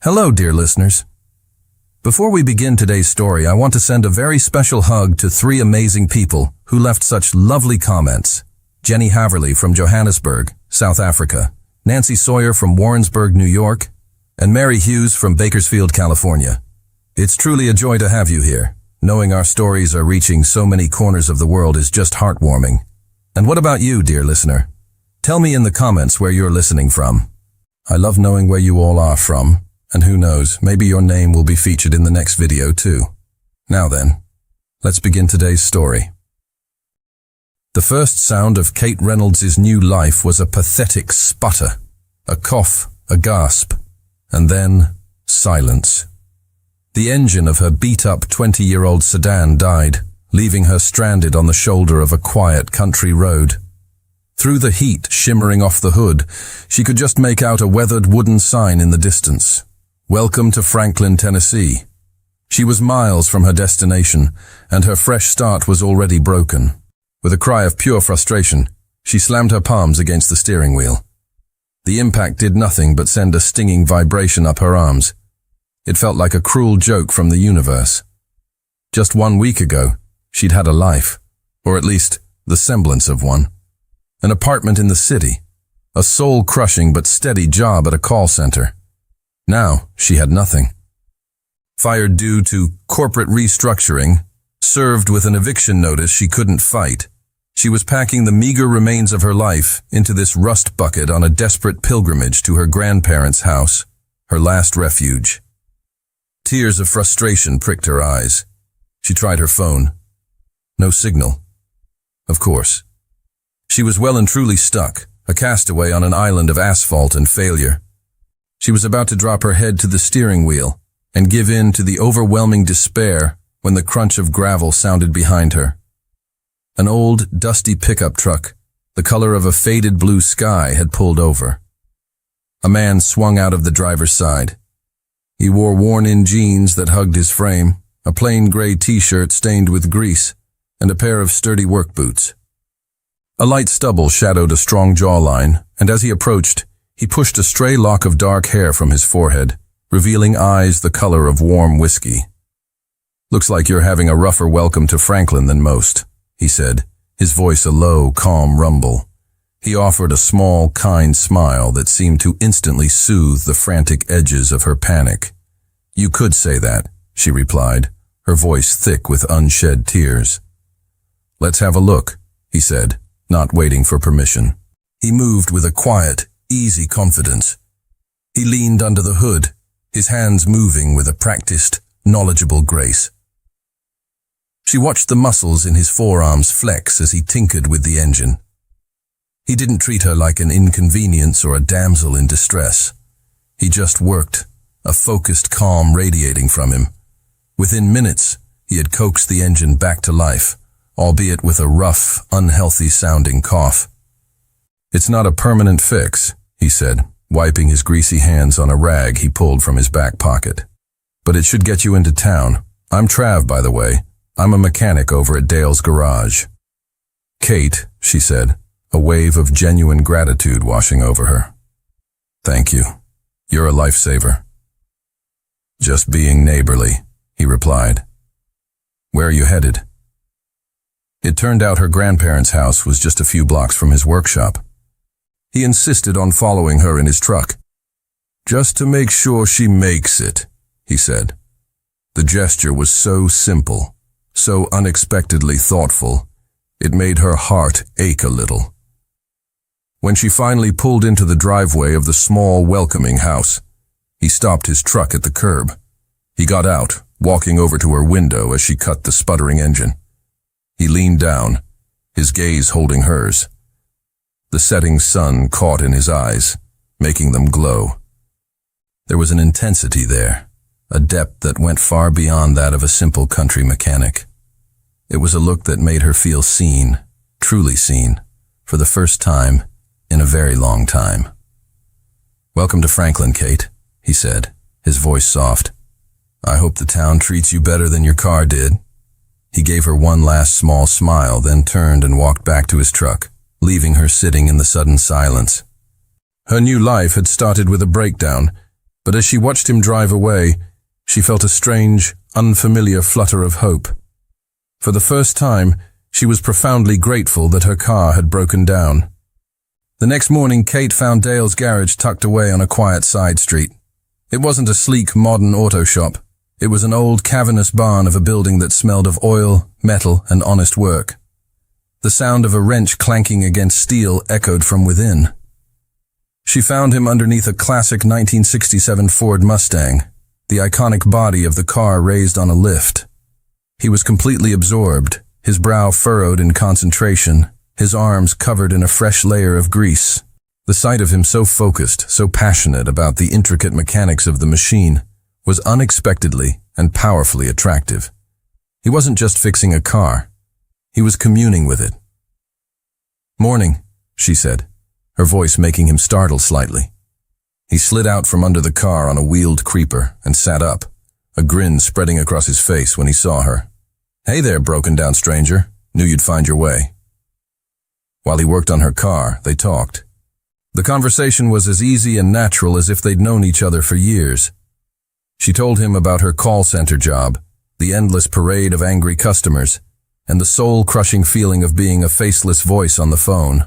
Hello, dear listeners. Before we begin today's story, I want to send a very special hug to three amazing people who left such lovely comments. Jenny Haverly from Johannesburg, South Africa, Nancy Sawyer from Warrensburg, New York, and Mary Hughes from Bakersfield, California. It's truly a joy to have you here. Knowing our stories are reaching so many corners of the world is just heartwarming. And what about you, dear listener? Tell me in the comments where you're listening from. I love knowing where you all are from. And who knows, maybe your name will be featured in the next video too. Now then, let's begin today's story. The first sound of Kate Reynolds' new life was a pathetic sputter, a cough, a gasp, and then silence. The engine of her beat-up 20-year-old sedan died, leaving her stranded on the shoulder of a quiet country road. Through the heat shimmering off the hood, she could just make out a weathered wooden sign in the distance. Welcome to Franklin, Tennessee. She was miles from her destination, and her fresh start was already broken. With a cry of pure frustration, she slammed her palms against the steering wheel. The impact did nothing but send a stinging vibration up her arms. It felt like a cruel joke from the universe. Just 1 week ago, she'd had a life, or at least the semblance of one. An apartment in the city, a soul-crushing but steady job at a call center. Now, she had nothing. Fired due to corporate restructuring, served with an eviction notice she couldn't fight, she was packing the meager remains of her life into this rust bucket on a desperate pilgrimage to her grandparents' house, her last refuge. Tears of frustration pricked her eyes. She tried her phone. No signal. Of course. She was well and truly stuck, a castaway on an island of asphalt and failure. She was about to drop her head to the steering wheel and give in to the overwhelming despair when the crunch of gravel sounded behind her. An old, dusty pickup truck, the color of a faded blue sky, had pulled over. A man swung out of the driver's side. He wore worn-in jeans that hugged his frame, a plain gray t-shirt stained with grease, and a pair of sturdy work boots. A light stubble shadowed a strong jawline, and as he approached, he pushed a stray lock of dark hair from his forehead, revealing eyes the color of warm whiskey. "Looks like you're having a rougher welcome to Franklin than most," he said, his voice a low, calm rumble. He offered a small, kind smile that seemed to instantly soothe the frantic edges of her panic. "You could say that," she replied, her voice thick with unshed tears. "Let's have a look," he said, not waiting for permission. He moved with a quiet, easy confidence. He leaned under the hood, his hands moving with a practiced, knowledgeable grace. She watched the muscles in his forearms flex as he tinkered with the engine. He didn't treat her like an inconvenience or a damsel in distress. He just worked, a focused calm radiating from him. Within minutes, he had coaxed the engine back to life, albeit with a rough, unhealthy-sounding cough. "It's not a permanent fix," he said, wiping his greasy hands on a rag he pulled from his back pocket. "But it should get you into town. I'm Trav, by the way. I'm a mechanic over at Dale's garage." "Kate," she said, a wave of genuine gratitude washing over her. "Thank you. You're a lifesaver." "Just being neighborly," he replied. "Where are you headed?" It turned out her grandparents' house was just a few blocks from his workshop. He insisted on following her in his truck. "Just to make sure she makes it," he said. The gesture was so simple, so unexpectedly thoughtful, it made her heart ache a little. When she finally pulled into the driveway of the small, welcoming house, he stopped his truck at the curb. He got out, walking over to her window as she cut the sputtering engine. He leaned down, his gaze holding hers. The setting sun caught in his eyes, making them glow. There was an intensity there, a depth that went far beyond that of a simple country mechanic. It was a look that made her feel seen, truly seen, for the first time in a very long time. "Welcome to Franklin, Kate," he said, his voice soft. "I hope the town treats you better than your car did." He gave her one last small smile, then turned and walked back to his truck, leaving her sitting in the sudden silence. Her new life had started with a breakdown, But as she watched him drive away, she felt a strange, unfamiliar flutter of hope. For the first time, she was profoundly grateful that her car had broken down. The next morning, Kate found Dale's garage tucked away on a quiet side street. It wasn't a sleek, modern auto shop. It was an old, cavernous barn of a building that smelled of oil, metal, and honest work. The sound of a wrench clanking against steel echoed from within. She found him underneath a classic 1967 Ford Mustang, the iconic body of the car raised on a lift. He was completely absorbed, his brow furrowed in concentration, his arms covered in a fresh layer of grease. The sight of him so focused, so passionate about the intricate mechanics of the machine, was unexpectedly and powerfully attractive. He wasn't just fixing a car. He was communing with it. "Morning," she said, her voice making him startle slightly. He slid out from under the car on a wheeled creeper and sat up, a grin spreading across his face when he saw her. "Hey there, broken-down stranger. Knew you'd find your way." While he worked on her car, they talked. The conversation was as easy and natural as if they'd known each other for years. She told him about her call center job, the endless parade of angry customers, and the soul-crushing feeling of being a faceless voice on the phone.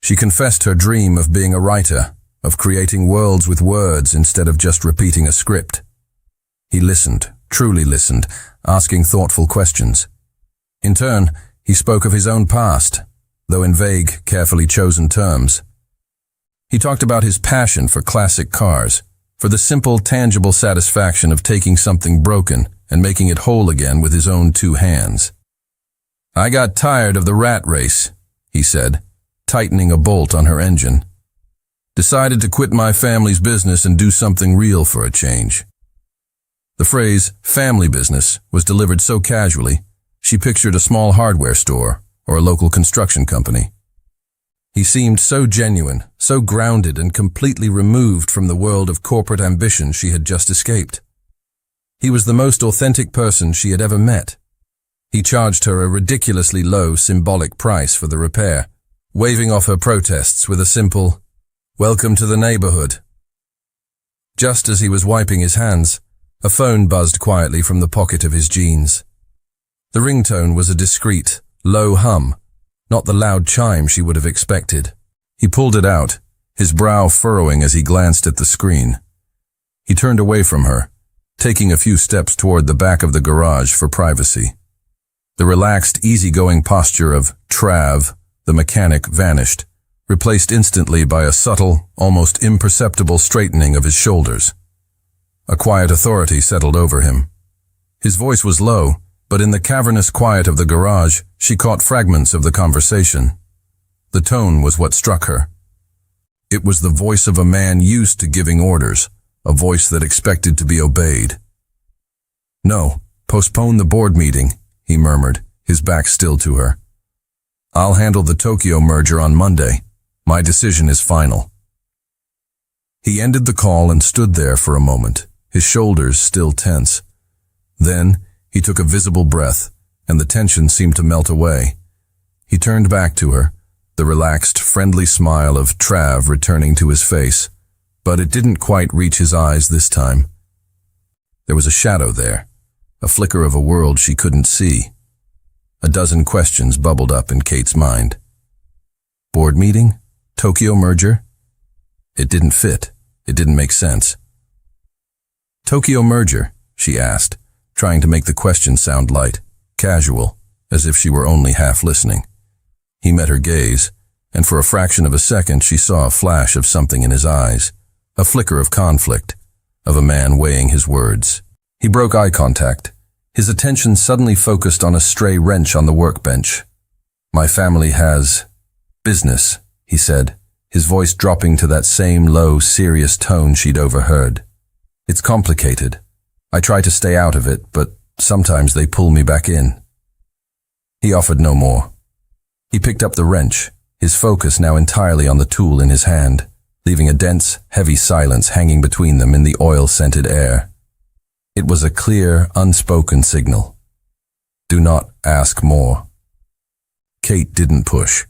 She confessed her dream of being a writer, of creating worlds with words instead of just repeating a script. He listened, truly listened, asking thoughtful questions. In turn, he spoke of his own past, though in vague, carefully chosen terms. He talked about his passion for classic cars, for the simple, tangible satisfaction of taking something broken and making it whole again with his own two hands. "I got tired of the rat race," he said, tightening a bolt on her engine. "Decided to quit my family's business and do something real for a change." The phrase, family business, was delivered so casually, she pictured a small hardware store or a local construction company. He seemed so genuine, so grounded and completely removed from the world of corporate ambition she had just escaped. He was the most authentic person she had ever met. He charged her a ridiculously low symbolic price for the repair, waving off her protests with a simple, "Welcome to the neighborhood." Just as he was wiping his hands, a phone buzzed quietly from the pocket of his jeans. The ringtone was a discreet, low hum, not the loud chime she would have expected. He pulled it out, his brow furrowing as he glanced at the screen. He turned away from her, taking a few steps toward the back of the garage for privacy. The relaxed, easygoing posture of Trav, the mechanic, vanished, replaced instantly by a subtle, almost imperceptible straightening of his shoulders. A quiet authority settled over him. His voice was low, but in the cavernous quiet of the garage, she caught fragments of the conversation. The tone was what struck her. It was the voice of a man used to giving orders, a voice that expected to be obeyed. "No, postpone the board meeting," he murmured, his back still to her. "I'll handle the Tokyo merger on Monday. My decision is final." He ended the call and stood there for a moment, his shoulders still tense. Then, he took a visible breath, and the tension seemed to melt away. He turned back to her, the relaxed, friendly smile of Trav returning to his face, but it didn't quite reach his eyes this time. There was a shadow there, a flicker of a world she couldn't see. A dozen questions bubbled up in Kate's mind. Board meeting? Tokyo merger? It didn't fit. It didn't make sense. "Tokyo merger?" she asked, trying to make the question sound light, casual, as if she were only half listening. He met her gaze, and for a fraction of a second she saw a flash of something in his eyes, a flicker of conflict, of a man weighing his words. He broke eye contact, his attention suddenly focused on a stray wrench on the workbench. "My family has business," he said, his voice dropping to that same low, serious tone she'd overheard. "It's complicated. I try to stay out of it, but sometimes they pull me back in." He offered no more. He picked up the wrench, his focus now entirely on the tool in his hand, leaving a dense, heavy silence hanging between them in the oil-scented air. It was a clear, unspoken signal. Do not ask more. Kate didn't push.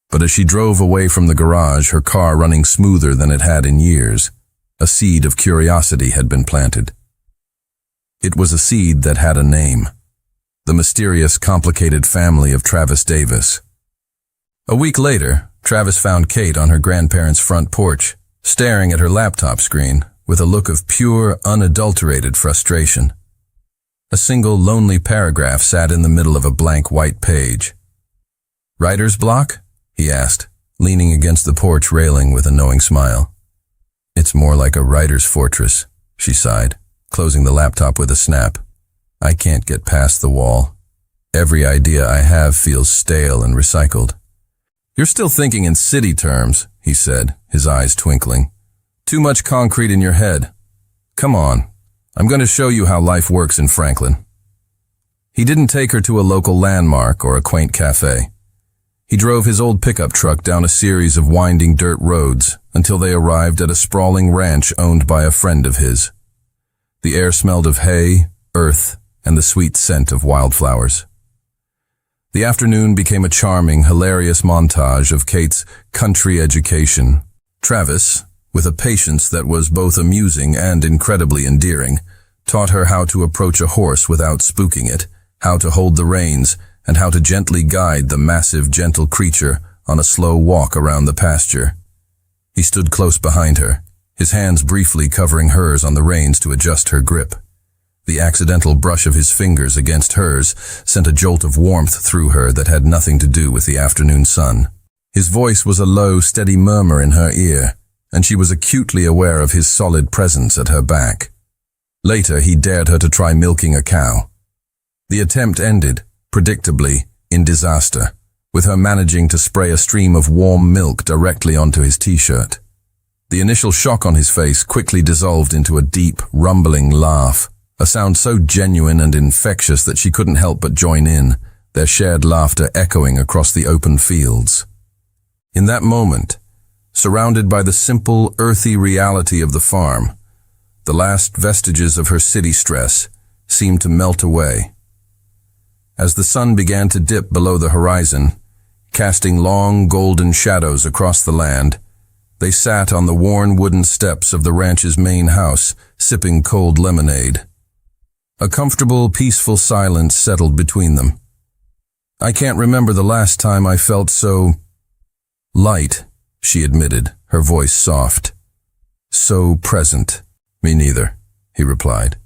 But as she drove away from the garage, her car running smoother than it had in years, A seed of curiosity had been planted. It was a seed that had a name. The mysterious, complicated family of Travis Davis. A week later, Travis found Kate on her grandparents' front porch, staring at her laptop screen with a look of pure, unadulterated frustration. A single lonely paragraph sat in the middle of a blank white page. "Writer's block?" he asked, leaning against the porch railing with a knowing smile. "It's more like a writer's fortress," she sighed, closing the laptop with a snap. "I can't get past the wall. Every idea I have feels stale and recycled." "You're still thinking in city terms," he said, his eyes twinkling. "Too much concrete in your head. Come on, I'm going to show you how life works in Franklin." He didn't take her to a local landmark or a quaint cafe. He drove his old pickup truck down a series of winding dirt roads until they arrived at a sprawling ranch owned by a friend of his. The air smelled of hay, earth, and the sweet scent of wildflowers. The afternoon became a charming, hilarious montage of Kate's country education. Travis, with a patience that was both amusing and incredibly endearing, taught her how to approach a horse without spooking it, how to hold the reins, and how to gently guide the massive, gentle creature on a slow walk around the pasture. He stood close behind her, his hands briefly covering hers on the reins to adjust her grip. The accidental brush of his fingers against hers sent a jolt of warmth through her that had nothing to do with the afternoon sun. His voice was a low, steady murmur in her ear, and she was acutely aware of his solid presence at her back. Later, he dared her to try milking a cow. The attempt ended, predictably, in disaster, with her managing to spray a stream of warm milk directly onto his t-shirt. The initial shock on his face quickly dissolved into a deep, rumbling laugh, a sound so genuine and infectious that she couldn't help but join in, their shared laughter echoing across the open fields. In that moment, surrounded by the simple, earthy reality of the farm, the last vestiges of her city stress seemed to melt away. As the sun began to dip below the horizon, casting long, golden shadows across the land, they sat on the worn wooden steps of the ranch's main house, sipping cold lemonade. A comfortable, peaceful silence settled between them. "I can't remember the last time I felt so light," she admitted, her voice soft. "So present." "Me neither," he replied,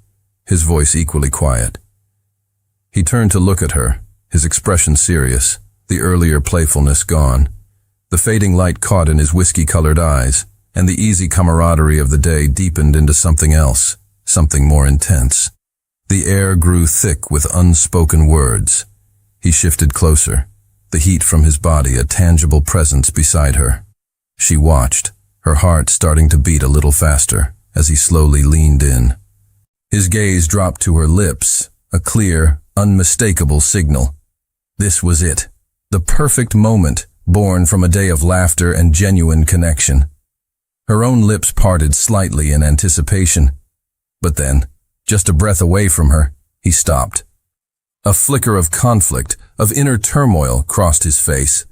his voice equally quiet. He turned to look at her, his expression serious, the earlier playfulness gone. The fading light caught in his whiskey-colored eyes, and the easy camaraderie of the day deepened into something else, something more intense. The air grew thick with unspoken words. He shifted closer, the heat from his body a tangible presence beside her. She watched, her heart starting to beat a little faster as he slowly leaned in. His gaze dropped to her lips, a clear, unmistakable signal. This was it, the perfect moment, born from a day of laughter and genuine connection. Her own lips parted slightly in anticipation, but then, just a breath away from her, he stopped. A flicker of conflict, of inner turmoil crossed his face.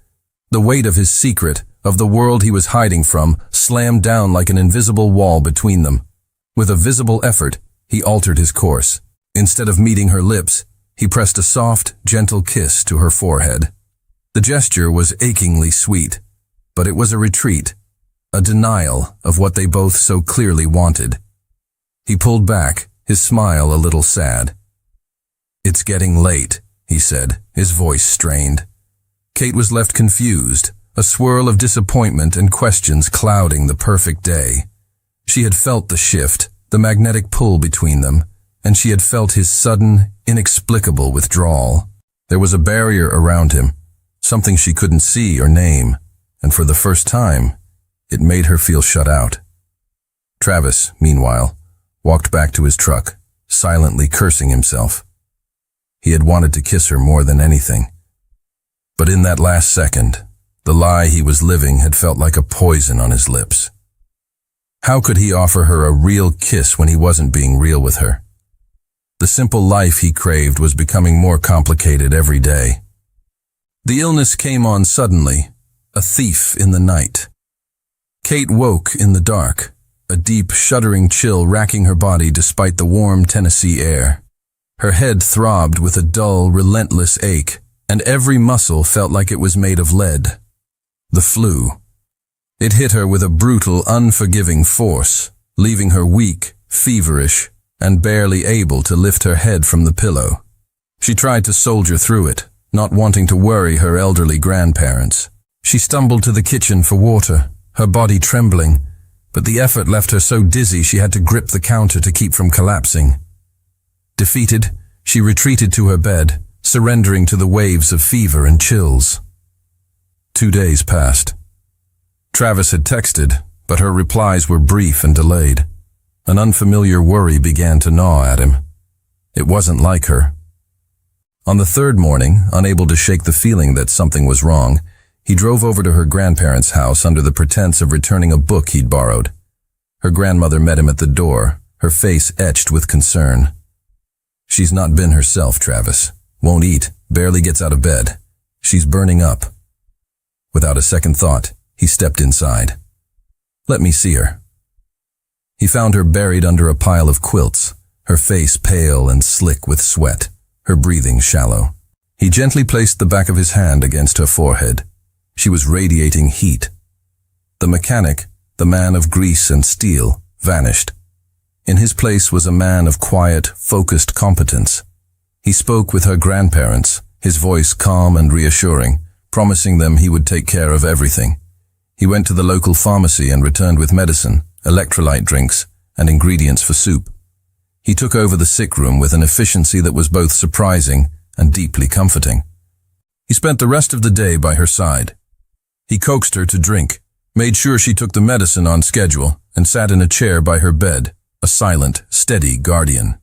The weight of his secret, of the world he was hiding from, slammed down like an invisible wall between them. With a visible effort, he altered his course. Instead of meeting her lips, he pressed a soft, gentle kiss to her forehead. The gesture was achingly sweet, but it was a retreat, a denial of what they both so clearly wanted. He pulled back, his smile a little sad. "It's getting late," he said, his voice strained. Kate was left confused, a swirl of disappointment and questions clouding the perfect day. She had felt the shift, the magnetic pull between them, and she had felt his sudden, inexplicable withdrawal. There was a barrier around him, something she couldn't see or name, and for the first time, it made her feel shut out. Travis, meanwhile, walked back to his truck, silently cursing himself. He had wanted to kiss her more than anything. But in that last second, the lie he was living had felt like a poison on his lips. How could he offer her a real kiss when he wasn't being real with her? The simple life he craved was becoming more complicated every day. The illness came on suddenly, a thief in the night. Kate woke in the dark, a deep, shuddering chill racking her body despite the warm Tennessee air. Her head throbbed with a dull, relentless ache, and every muscle felt like it was made of lead. The flu. It hit her with a brutal, unforgiving force, leaving her weak, feverish, and barely able to lift her head from the pillow. She tried to soldier through it, not wanting to worry her elderly grandparents. She stumbled to the kitchen for water, her body trembling, but the effort left her so dizzy she had to grip the counter to keep from collapsing. Defeated, she retreated to her bed, surrendering to the waves of fever and chills. 2 days passed. Travis had texted, but her replies were brief and delayed. An unfamiliar worry began to gnaw at him. It wasn't like her. On the third morning, unable to shake the feeling that something was wrong, he drove over to her grandparents' house under the pretense of returning a book he'd borrowed. Her grandmother met him at the door, her face etched with concern. "She's not been herself, Travis. Won't eat, barely gets out of bed. She's burning up." Without a second thought, he stepped inside. "Let me see her." He found her buried under a pile of quilts, her face pale and slick with sweat, her breathing shallow. He gently placed the back of his hand against her forehead. She was radiating heat. The mechanic, the man of grease and steel, vanished. In his place was a man of quiet, focused competence. He spoke with her grandparents, his voice calm and reassuring, promising them he would take care of everything. He went to the local pharmacy and returned with medicine, electrolyte drinks, and ingredients for soup. He took over the sick room with an efficiency that was both surprising and deeply comforting. He spent the rest of the day by her side. He coaxed her to drink, made sure she took the medicine on schedule, and sat in a chair by her bed, a silent, steady guardian.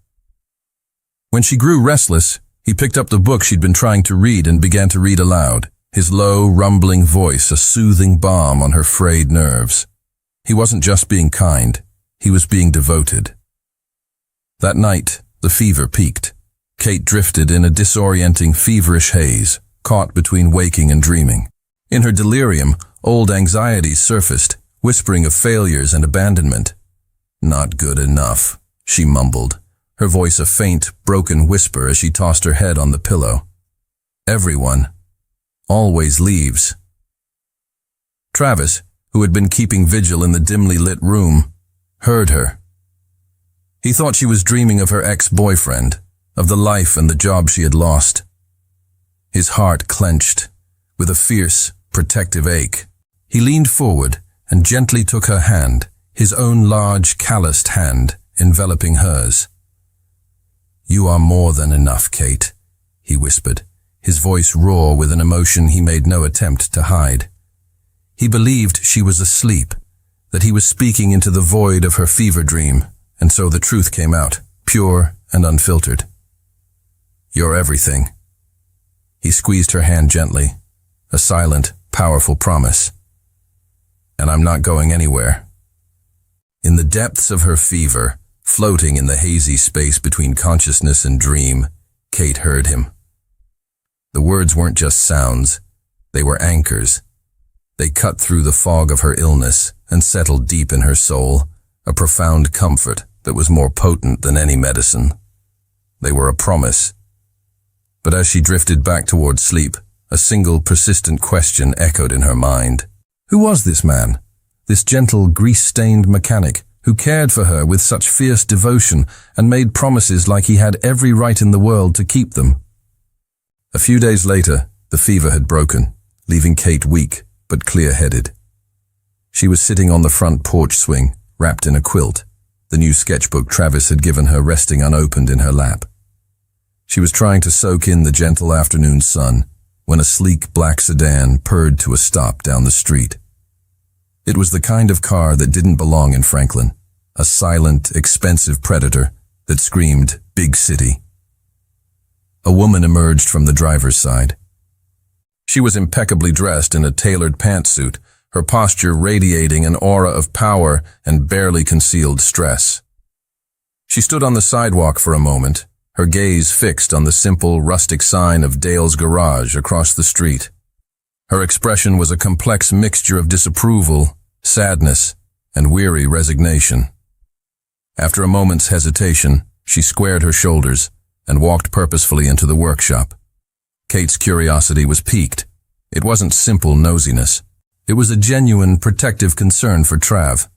When she grew restless, he picked up the book she'd been trying to read and began to read aloud, his low, rumbling voice a soothing balm on her frayed nerves. He wasn't just being kind, he was being devoted. That night, the fever peaked. Kate drifted in a disorienting, feverish haze, caught between waking and dreaming. In her delirium, old anxieties surfaced, whispering of failures and abandonment. "Not good enough," she mumbled, her voice a faint, broken whisper as she tossed her head on the pillow. "Everyone always leaves." Travis, who had been keeping vigil in the dimly lit room, heard her. He thought she was dreaming of her ex-boyfriend, of the life and the job she had lost. His heart clenched, with a fierce, protective ache. He leaned forward and gently took her hand, his own large, calloused hand enveloping hers. "You are more than enough, Kate," he whispered, his voice raw with an emotion he made no attempt to hide. He believed she was asleep, that he was speaking into the void of her fever dream, and so the truth came out, pure and unfiltered. "You're everything." He squeezed her hand gently, a silent, powerful promise. "And I'm not going anywhere." In the depths of her fever, floating in the hazy space between consciousness and dream, Kate heard him. The words weren't just sounds, they were anchors. They cut through the fog of her illness and settled deep in her soul, a profound comfort that was more potent than any medicine. They were a promise. But as she drifted back towards sleep, a single persistent question echoed in her mind. Who was this man? This gentle, grease-stained mechanic who cared for her with such fierce devotion and made promises like he had every right in the world to keep them. A few days later, the fever had broken, leaving Kate weak but clear-headed. She was sitting on the front porch swing, wrapped in a quilt, the new sketchbook Travis had given her resting unopened in her lap. She was trying to soak in the gentle afternoon sun when a sleek black sedan purred to a stop down the street. It was the kind of car that didn't belong in Franklin, a silent, expensive predator that screamed big city. A woman emerged from the driver's side. She was impeccably dressed in a tailored pantsuit, her posture radiating an aura of power and barely concealed stress. She stood on the sidewalk for a moment, her gaze fixed on the simple, rustic sign of Dale's Garage across the street. Her expression was a complex mixture of disapproval, sadness, and weary resignation. After a moment's hesitation, she squared her shoulders and walked purposefully into the workshop. Kate's curiosity was piqued. It wasn't simple nosiness. It was a genuine, protective concern for Trav.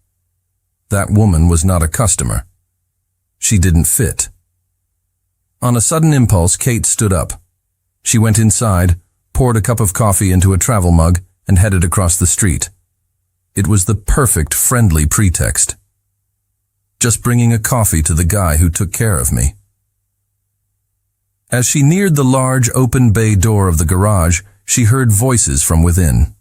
That woman was not a customer. She didn't fit. On a sudden impulse, Kate stood up. She went inside, poured a cup of coffee into a travel mug, and headed across the street. It was the perfect, friendly pretext. Just bringing a coffee to the guy who took care of me. As she neared the large, open bay door of the garage, she heard voices from within.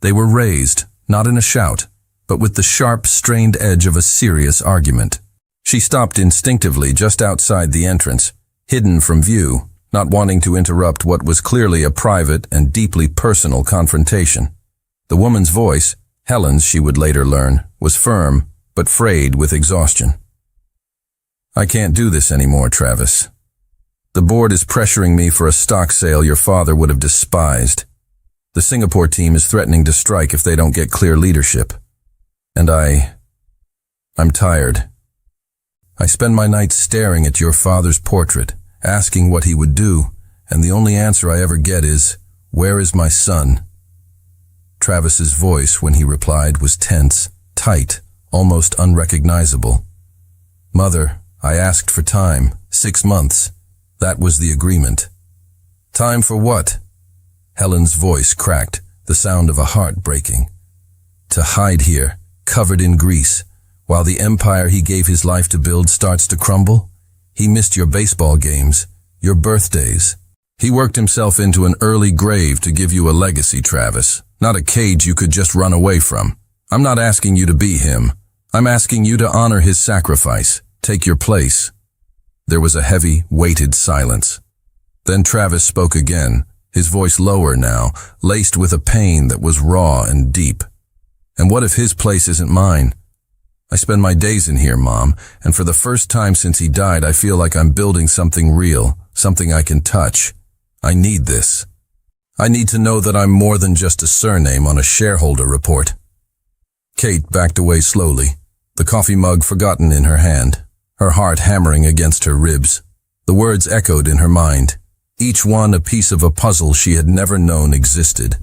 They were raised, not in a shout, but with the sharp, strained edge of a serious argument. She stopped instinctively just outside the entrance, hidden from view, not wanting to interrupt what was clearly a private and deeply personal confrontation. The woman's voice, Helen's she would later learn, was firm, but frayed with exhaustion. "I can't do this anymore, Travis. The board is pressuring me for a stock sale your father would have despised. The Singapore team is threatening to strike if they don't get clear leadership. And I'm tired. I spend my nights staring at your father's portrait, asking what he would do, and the only answer I ever get is, 'Where is my son?'" Travis's voice, when he replied, was tense, tight, almost unrecognizable. "Mother, I asked for time, 6 months. That was the agreement." "Time for what?" Helen's voice cracked, the sound of a heart breaking. "To hide here, covered in grease, while the empire he gave his life to build starts to crumble? He missed your baseball games, your birthdays. He worked himself into an early grave to give you a legacy, Travis, not a cage you could just run away from. I'm not asking you to be him. I'm asking you to honor his sacrifice, take your place." There was a heavy, weighted silence. Then Travis spoke again, his voice lower now, laced with a pain that was raw and deep. "And what if his place isn't mine? I spend my days in here, Mom, and for the first time since he died, I feel like I'm building something real, something I can touch. I need this. I need to know that I'm more than just a surname on a shareholder report." Kate backed away slowly, the coffee mug forgotten in her hand, her heart hammering against her ribs. The words echoed in her mind, each one a piece of a puzzle she had never known existed.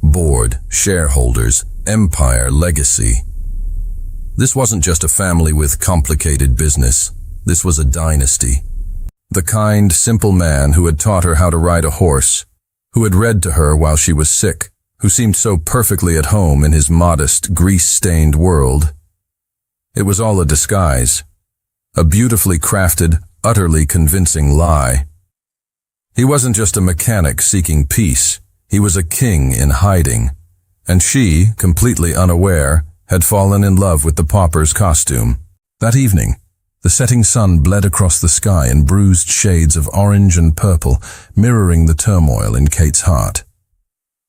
Board, shareholders, empire, legacy. This wasn't just a family with complicated business. This was a dynasty. The kind, simple man who had taught her how to ride a horse, who had read to her while she was sick, who seemed so perfectly at home in his modest, grease-stained world. It was all a disguise. A beautifully crafted, utterly convincing lie. He wasn't just a mechanic seeking peace. He was a king in hiding. And she, completely unaware, had fallen in love with the pauper's costume. That evening, the setting sun bled across the sky in bruised shades of orange and purple, mirroring the turmoil in Kate's heart.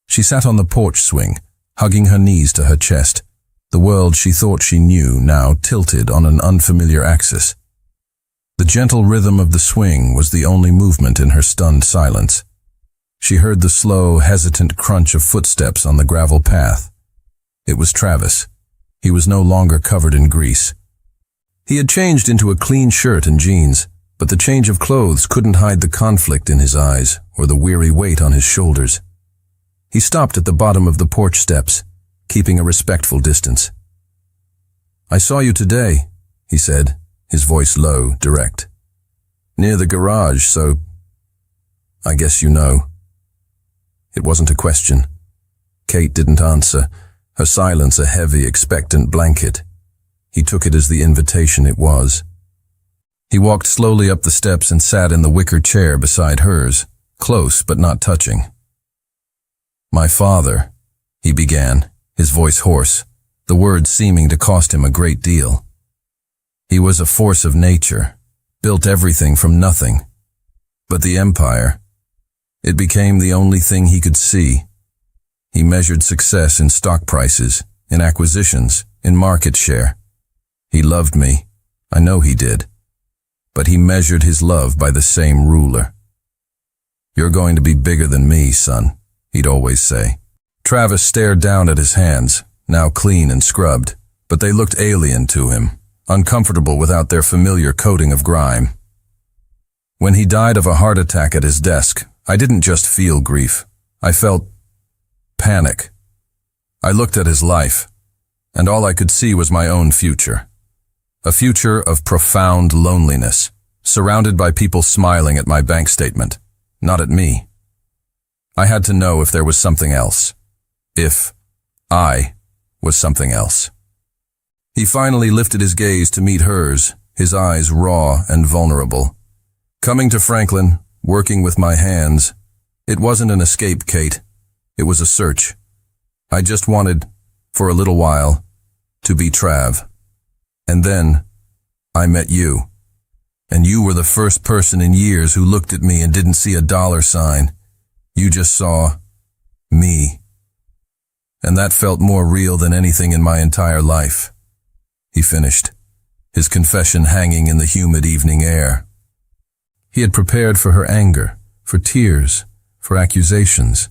She sat on the porch swing, hugging her knees to her chest, the world she thought she knew now tilted on an unfamiliar axis. The gentle rhythm of the swing was the only movement in her stunned silence. She heard the slow, hesitant crunch of footsteps on the gravel path. It was Travis. He was no longer covered in grease. He had changed into a clean shirt and jeans, but the change of clothes couldn't hide the conflict in his eyes or the weary weight on his shoulders. He stopped at the bottom of the porch steps, keeping a respectful distance. "I saw you today," he said, his voice low, direct. "Near the garage, so I guess you know." It wasn't a question. Kate didn't answer, her silence a heavy, expectant blanket. He took it as the invitation it was. He walked slowly up the steps and sat in the wicker chair beside hers, close but not touching. "My father," he began, his voice hoarse, the words seeming to cost him a great deal. "He was a force of nature, built everything from nothing. But the empire, it became the only thing he could see. He measured success in stock prices, in acquisitions, in market share. He loved me, I know he did, but he measured his love by the same ruler. 'You're going to be bigger than me, son,' he'd always say." Travis stared down at his hands, now clean and scrubbed, but they looked alien to him, uncomfortable without their familiar coating of grime. When he died of a heart attack at his desk, I didn't just feel grief. I felt panic. I looked at his life, and all I could see was my own future. A future of profound loneliness, surrounded by people smiling at my bank statement, not at me. I had to know if there was something else. If I was something else. He finally lifted his gaze to meet hers, his eyes raw and vulnerable. Coming to Franklin, working with my hands, it wasn't an escape, Kate. It was a search. I just wanted, for a little while, to be Trav. And then, I met you. And you were the first person in years who looked at me and didn't see a dollar sign. You just saw me. And that felt more real than anything in my entire life. He finished, his confession hanging in the humid evening air. He had prepared for her anger, for tears, for accusations.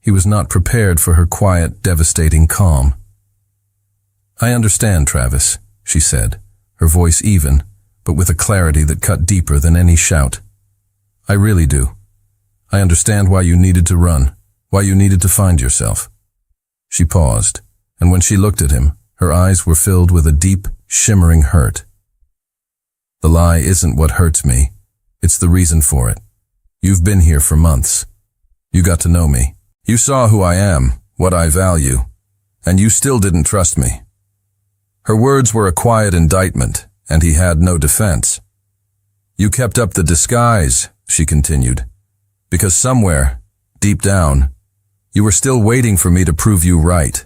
He was not prepared for her quiet, devastating calm. I understand, Travis, she said, her voice even, but with a clarity that cut deeper than any shout. I really do. I understand why you needed to run, why you needed to find yourself. She paused, and when she looked at him, her eyes were filled with a deep, shimmering hurt. The lie isn't what hurts me. It's the reason for it. You've been here for months. You got to know me. You saw who I am, what I value, and you still didn't trust me. Her words were a quiet indictment, and he had no defense. You kept up the disguise, she continued, because somewhere, deep down, you were still waiting for me to prove you right.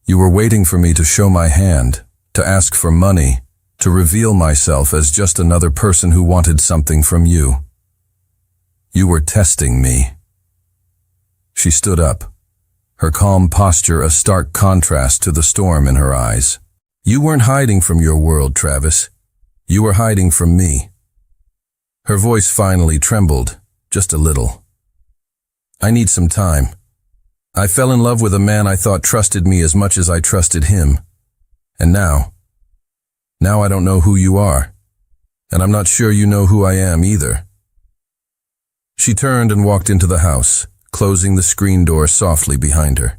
You were waiting for me to show my hand, to ask for money, to reveal myself as just another person who wanted something from you. You were testing me. She stood up, her calm posture a stark contrast to the storm in her eyes. You weren't hiding from your world, Travis. You were hiding from me. Her voice finally trembled, just a little. I need some time. I fell in love with a man I thought trusted me as much as I trusted him. And now I don't know who you are. And I'm not sure you know who I am either. She turned and walked into the house, closing the screen door softly behind her.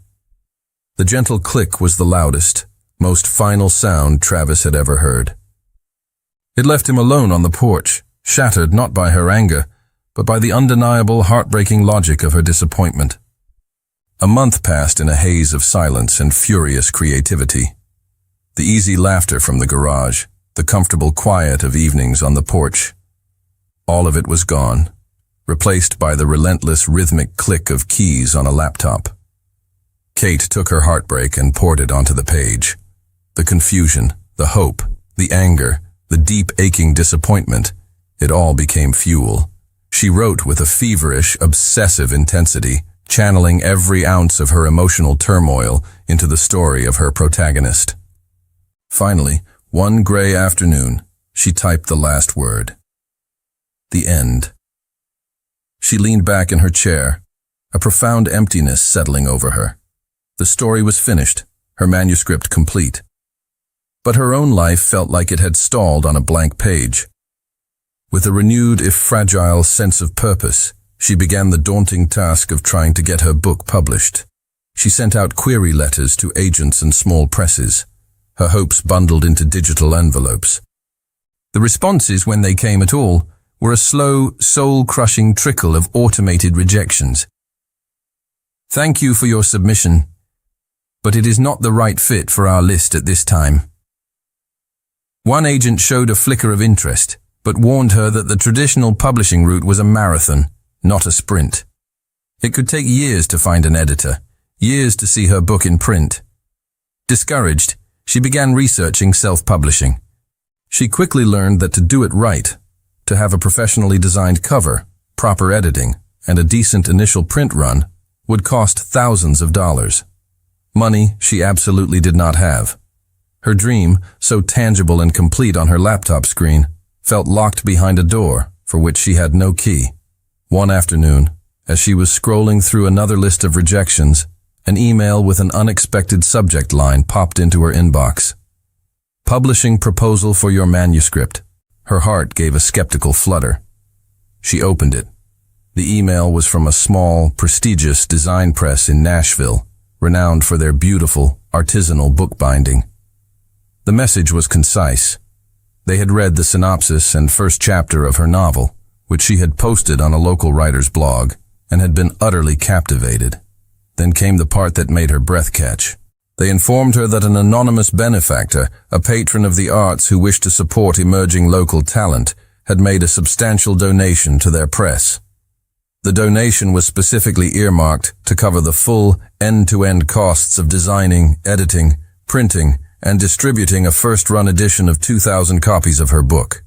The gentle click was the loudest, most final sound Travis had ever heard. It left him alone on the porch, shattered not by her anger, but by the undeniable, heartbreaking logic of her disappointment. A month passed in a haze of silence and furious creativity. The easy laughter from the garage, the comfortable quiet of evenings on the porch. All of it was gone, replaced by the relentless rhythmic click of keys on a laptop. Kate took her heartbreak and poured it onto the page. The confusion, the hope, the anger, the deep aching disappointment, it all became fuel. She wrote with a feverish, obsessive intensity, channeling every ounce of her emotional turmoil into the story of her protagonist. Finally, one gray afternoon, she typed the last word. The end. She leaned back in her chair, a profound emptiness settling over her. The story was finished, her manuscript complete. But her own life felt like it had stalled on a blank page. With a renewed, if fragile, sense of purpose, she began the daunting task of trying to get her book published. She sent out query letters to agents and small presses, her hopes bundled into digital envelopes. The responses, when they came at all, were a slow, soul-crushing trickle of automated rejections. Thank you for your submission, but it is not the right fit for our list at this time. One agent showed a flicker of interest, but warned her that the traditional publishing route was a marathon, not a sprint. It could take years to find an editor, years to see her book in print. Discouraged, she began researching self-publishing. She quickly learned that to do it right, to have a professionally designed cover, proper editing, and a decent initial print run, would cost thousands of dollars. Money she absolutely did not have. Her dream, so tangible and complete on her laptop screen, felt locked behind a door for which she had no key. One afternoon, as she was scrolling through another list of rejections, an email with an unexpected subject line popped into her inbox. Publishing proposal for your manuscript. Her heart gave a skeptical flutter. She opened it. The email was from a small, prestigious design press in Nashville, renowned for their beautiful, artisanal bookbinding. The message was concise. They had read the synopsis and first chapter of her novel, which she had posted on a local writer's blog, and had been utterly captivated. Then came the part that made her breath catch. They informed her that an anonymous benefactor, a patron of the arts who wished to support emerging local talent, had made a substantial donation to their press. The donation was specifically earmarked to cover the full, end-to-end costs of designing, editing, printing, and distributing a first-run edition of 2,000 copies of her book.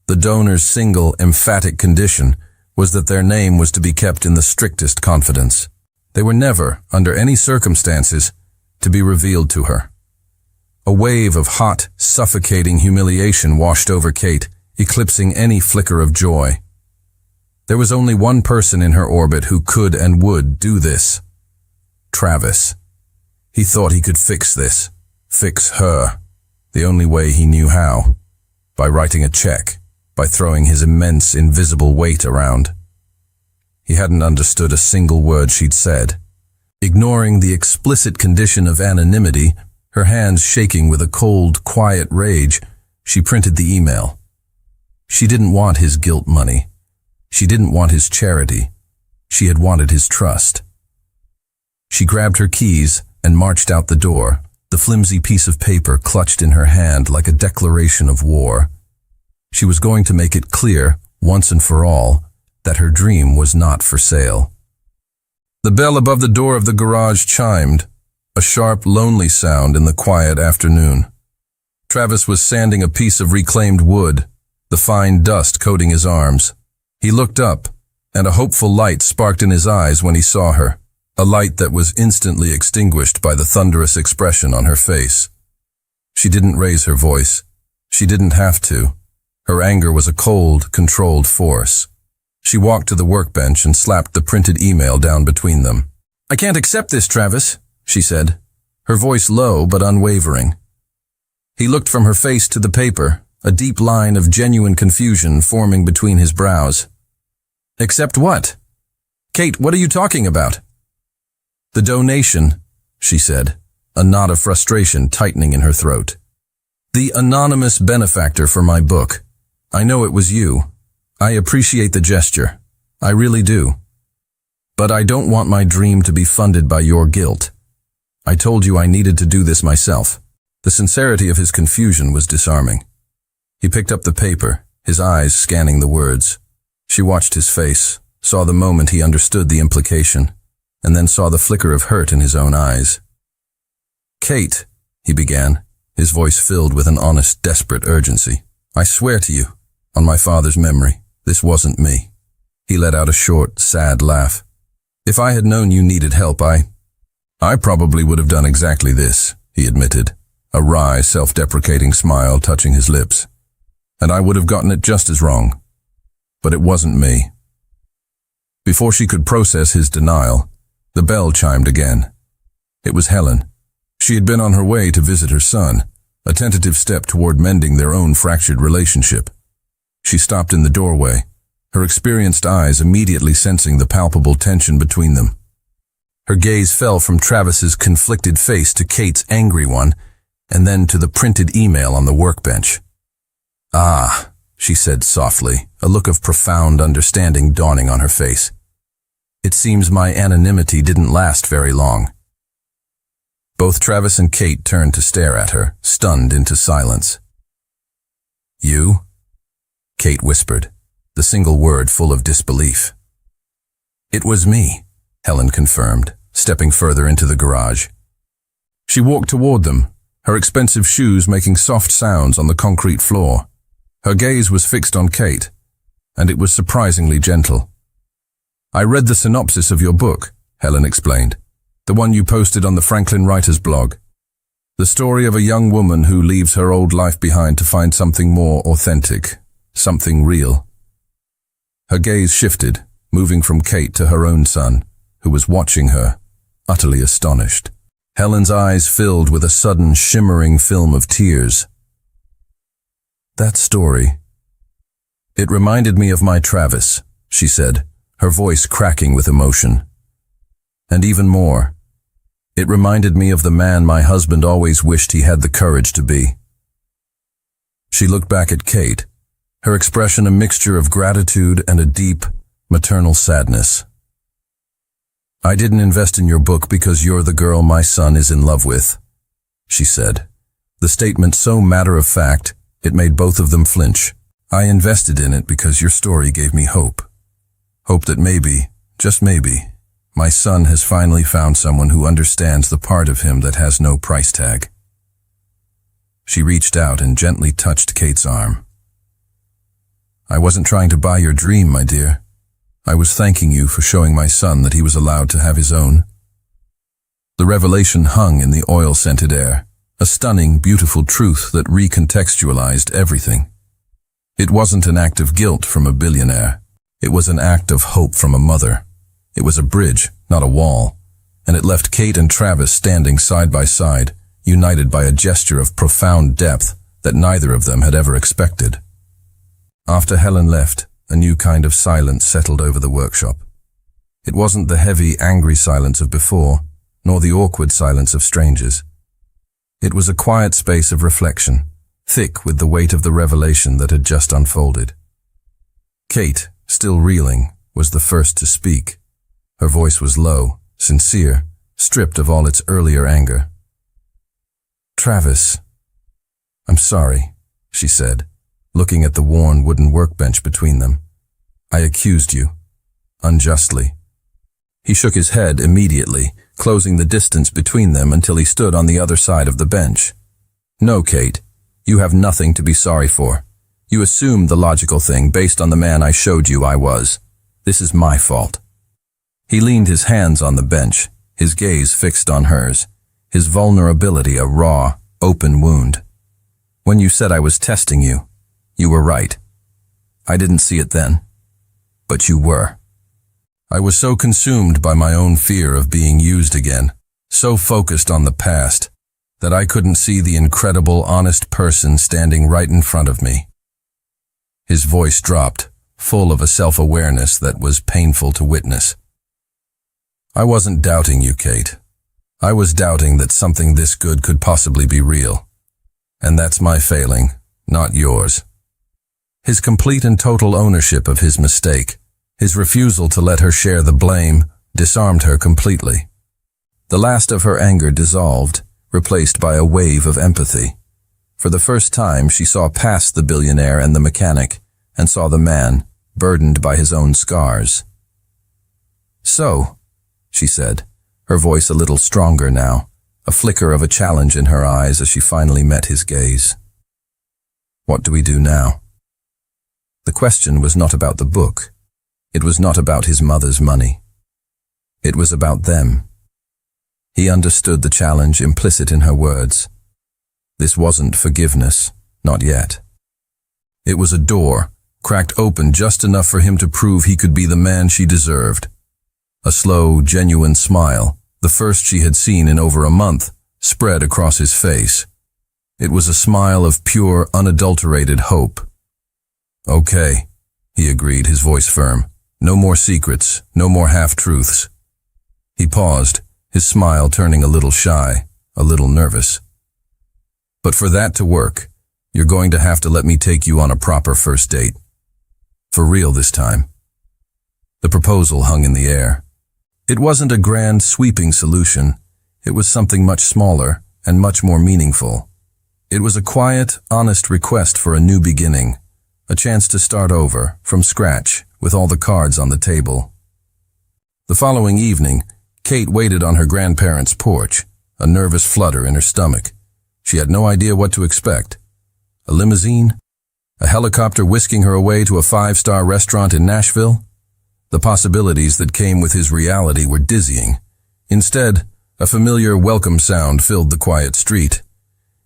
The donor's single, emphatic condition was that their name was to be kept in the strictest confidence. They were never, under any circumstances, to be revealed to her. A wave of hot, suffocating humiliation washed over Kate, eclipsing any flicker of joy. There was only one person in her orbit who could and would do this. Travis. He thought he could fix this. Fix her. The only way he knew how. By writing a check. By throwing his immense, invisible weight around. He hadn't understood a single word she'd said. Ignoring the explicit condition of anonymity, her hands shaking with a cold, quiet rage, she printed the email. She didn't want his guilt money. She didn't want his charity. She had wanted his trust. She grabbed her keys and marched out the door, the flimsy piece of paper clutched in her hand like a declaration of war. She was going to make it clear, once and for all, that her dream was not for sale. The bell above the door of the garage chimed, a sharp, lonely sound in the quiet afternoon. Travis was sanding a piece of reclaimed wood, the fine dust coating his arms. He looked up, and a hopeful light sparked in his eyes when he saw her, a light that was instantly extinguished by the thunderous expression on her face. She didn't raise her voice. She didn't have to. Her anger was a cold, controlled force. She walked to the workbench and slapped the printed email down between them. "I can't accept this, Travis," she said, her voice low but unwavering. He looked from her face to the paper, a deep line of genuine confusion forming between his brows. "Accept what? Kate, what are you talking about?" "The donation," she said, a knot of frustration tightening in her throat. "The anonymous benefactor for my book. I know it was you. I appreciate the gesture. I really do. But I don't want my dream to be funded by your guilt. I told you I needed to do this myself." The sincerity of his confusion was disarming. He picked up the paper, his eyes scanning the words. She watched his face, saw the moment he understood the implication, and then saw the flicker of hurt in his own eyes. "Kate," he began, his voice filled with an honest, desperate urgency. "I swear to you, on my father's memory, this wasn't me." He let out a short, sad laugh. "If I had known you needed help, I probably would have done exactly this," he admitted, a wry, self-deprecating smile touching his lips. "And I would have gotten it just as wrong. But it wasn't me." Before she could process his denial, the bell chimed again. It was Helen. She had been on her way to visit her son, a tentative step toward mending their own fractured relationship. She stopped in the doorway, her experienced eyes immediately sensing the palpable tension between them. Her gaze fell from Travis's conflicted face to Kate's angry one, and then to the printed email on the workbench. "Ah," she said softly, a look of profound understanding dawning on her face. "It seems my anonymity didn't last very long." Both Travis and Kate turned to stare at her, stunned into silence. "You?" Kate whispered, the single word full of disbelief. "It was me," Helen confirmed, stepping further into the garage. She walked toward them, her expensive shoes making soft sounds on the concrete floor. Her gaze was fixed on Kate, and it was surprisingly gentle. "I read the synopsis of your book," Helen explained, "the one you posted on the Franklin Writers blog. The story of a young woman who leaves her old life behind to find something more authentic, something real." Her gaze shifted, moving from Kate to her own son, who was watching her, utterly astonished. Helen's eyes filled with a sudden shimmering film of tears. That story. It reminded me of my Travis, she said, her voice cracking with emotion. And even more, it reminded me of the man my husband always wished he had the courage to be. She looked back at Kate, her expression a mixture of gratitude and a deep, maternal sadness. I didn't invest in your book because you're the girl my son is in love with, she said. The statement so matter-of-fact, it made both of them flinch. I invested in it because your story gave me hope. Hope that maybe, just maybe, my son has finally found someone who understands the part of him that has no price tag. She reached out and gently touched Kate's arm. I wasn't trying to buy your dream, my dear. I was thanking you for showing my son that he was allowed to have his own. The revelation hung in the oil-scented air, a stunning, beautiful truth that recontextualized everything. It wasn't an act of guilt from a billionaire. It was an act of hope from a mother. It was a bridge, not a wall, and it left Kate and Travis standing side by side, united by a gesture of profound depth that neither of them had ever expected. After Helen left, a new kind of silence settled over the workshop. It wasn't the heavy, angry silence of before, nor the awkward silence of strangers. It was a quiet space of reflection, thick with the weight of the revelation that had just unfolded. Kate, still reeling, was the first to speak. Her voice was low, sincere, stripped of all its earlier anger. Travis, I'm sorry, she said, looking at the worn wooden workbench between them. I accused you, unjustly. He shook his head immediately, closing the distance between them until he stood on the other side of the bench. No, Kate, you have nothing to be sorry for. You assumed the logical thing based on the man I showed you I was. This is my fault. He leaned his hands on the bench, his gaze fixed on hers, his vulnerability a raw, open wound. When you said I was testing you, you were right. I didn't see it then, but you were. I was so consumed by my own fear of being used again, so focused on the past, that I couldn't see the incredible, honest person standing right in front of me. His voice dropped, full of a self-awareness that was painful to witness. I wasn't doubting you, Kate. I was doubting that something this good could possibly be real. And that's my failing, not yours. His complete and total ownership of his mistake, his refusal to let her share the blame, disarmed her completely. The last of her anger dissolved, replaced by a wave of empathy. For the first time, she saw past the billionaire and the mechanic, and saw the man, burdened by his own scars. So, she said, her voice a little stronger now, a flicker of a challenge in her eyes as she finally met his gaze. What do we do now? The question was not about the book. It was not about his mother's money. It was about them. He understood the challenge implicit in her words. This wasn't forgiveness, not yet. It was a door, cracked open just enough for him to prove he could be the man she deserved. A slow, genuine smile, the first she had seen in over a month, spread across his face. It was a smile of pure, unadulterated hope. Okay, he agreed, his voice firm. No more secrets, no more half-truths. He paused, his smile turning a little shy, a little nervous. But for that to work, you're going to have to let me take you on a proper first date. For real this time. The proposal hung in the air. It wasn't a grand, sweeping solution. It was something much smaller and much more meaningful. It was a quiet, honest request for a new beginning, a chance to start over, from scratch, with all the cards on the table. The following evening, Kate waited on her grandparents' porch, a nervous flutter in her stomach. She had no idea what to expect. A limousine? A helicopter whisking her away to a 5-star restaurant in Nashville? The possibilities that came with his reality were dizzying. Instead, a familiar welcome sound filled the quiet street.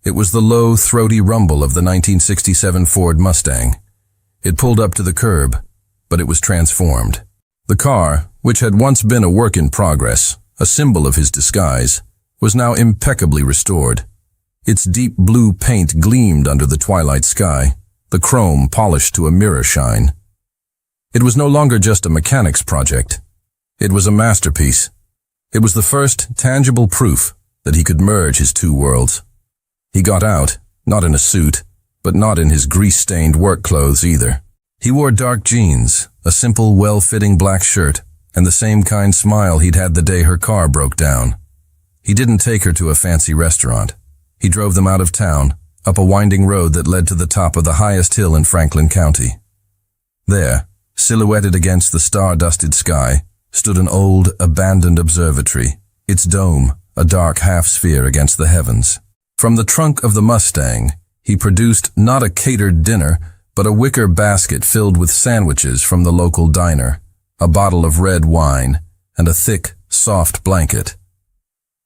It was the low, throaty rumble of the 1967 Ford Mustang. It pulled up to the curb, but it was transformed. The car, which had once been a work in progress, a symbol of his disguise, was now impeccably restored. Its deep blue paint gleamed under the twilight sky, the chrome polished to a mirror shine. It was no longer just a mechanic's project. It was a masterpiece. It was the first tangible proof that he could merge his two worlds. He got out, not in a suit, but not in his grease-stained work clothes either. He wore dark jeans, a simple, well-fitting black shirt, and the same kind smile he'd had the day her car broke down. He didn't take her to a fancy restaurant. He drove them out of town, up a winding road that led to the top of the highest hill in Franklin County. There, silhouetted against the star-dusted sky, stood an old, abandoned observatory, its dome a dark half-sphere against the heavens. From the trunk of the Mustang, he produced not a catered dinner, but a wicker basket filled with sandwiches from the local diner, a bottle of red wine, and a thick, soft blanket.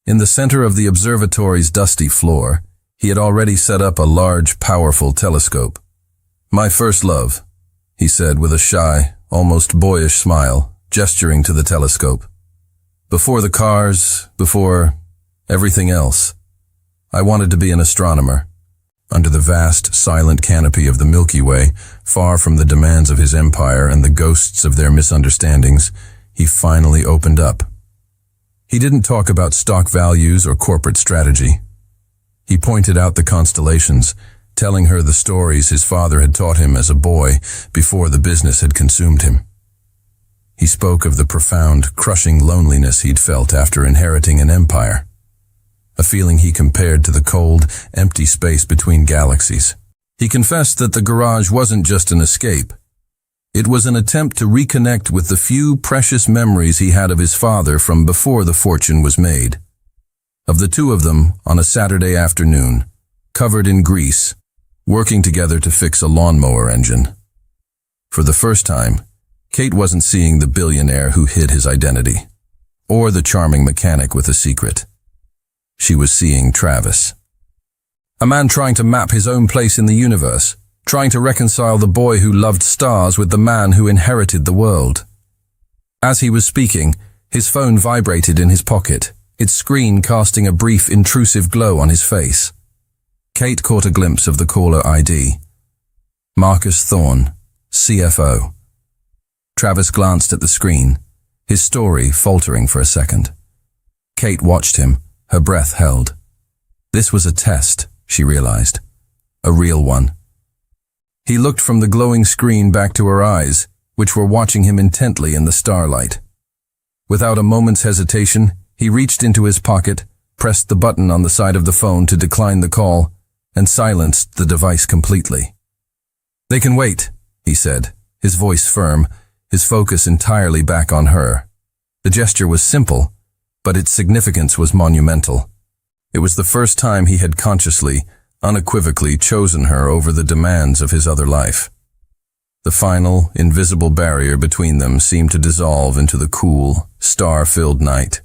In the center of the observatory's dusty floor, he had already set up a large, powerful telescope. "My first love," he said with a shy, almost boyish smile, gesturing to the telescope. "Before the cars, before everything else, I wanted to be an astronomer." Under the vast, silent canopy of the Milky Way, far from the demands of his empire and the ghosts of their misunderstandings, he finally opened up. He didn't talk about stock values or corporate strategy. He pointed out the constellations, telling her the stories his father had taught him as a boy before the business had consumed him. He spoke of the profound, crushing loneliness he'd felt after inheriting an empire, a feeling he compared to the cold, empty space between galaxies. He confessed that the garage wasn't just an escape. It was an attempt to reconnect with the few precious memories he had of his father from before the fortune was made. Of the two of them on a Saturday afternoon, covered in grease, working together to fix a lawnmower engine. For the first time, Kate wasn't seeing the billionaire who hid his identity, or the charming mechanic with a secret. She was seeing Travis. A man trying to map his own place in the universe, trying to reconcile the boy who loved stars with the man who inherited the world. As he was speaking, his phone vibrated in his pocket, its screen casting a brief, intrusive glow on his face. Kate caught a glimpse of the caller ID. Marcus Thorne, CFO. Travis glanced at the screen, his story faltering for a second. Kate watched him, her breath held. This was a test, she realized. A real one. He looked from the glowing screen back to her eyes, which were watching him intently in the starlight. Without a moment's hesitation, he reached into his pocket, pressed the button on the side of the phone to decline the call, and silenced the device completely. "They can wait," he said, his voice firm, his focus entirely back on her. The gesture was simple, but its significance was monumental. It was the first time he had consciously, unequivocally chosen her over the demands of his other life. The final, invisible barrier between them seemed to dissolve into the cool, star-filled night.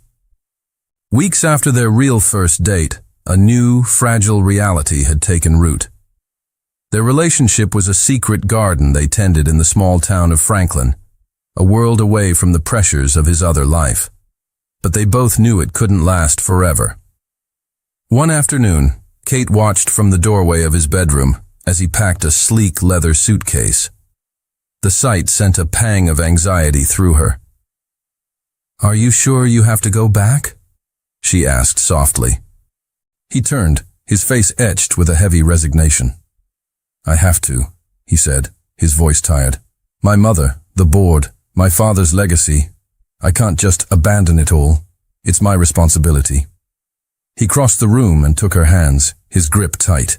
Weeks after their real first date, a new, fragile reality had taken root. Their relationship was a secret garden they tended in the small town of Franklin, a world away from the pressures of his other life. But they both knew it couldn't last forever. One afternoon, Kate watched from the doorway of his bedroom as he packed a sleek leather suitcase. The sight sent a pang of anxiety through her. "Are you sure you have to go back?" she asked softly. He turned, his face etched with a heavy resignation. "I have to," he said, his voice tired. "My mother, the board, my father's legacy. I can't just abandon it all. It's my responsibility." He crossed the room and took her hands, his grip tight.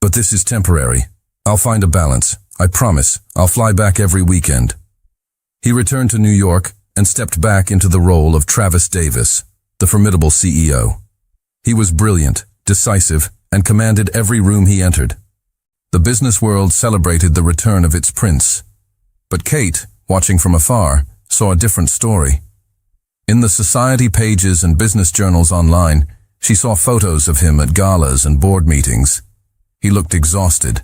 "But this is temporary. I'll find a balance. I promise. I'll fly back every weekend." He returned to New York and stepped back into the role of Travis Davis, the formidable CEO. He was brilliant, decisive, and commanded every room he entered. The business world celebrated the return of its prince. But Kate, watching from afar, saw a different story. In the society pages and business journals online, she saw photos of him at galas and board meetings. He looked exhausted.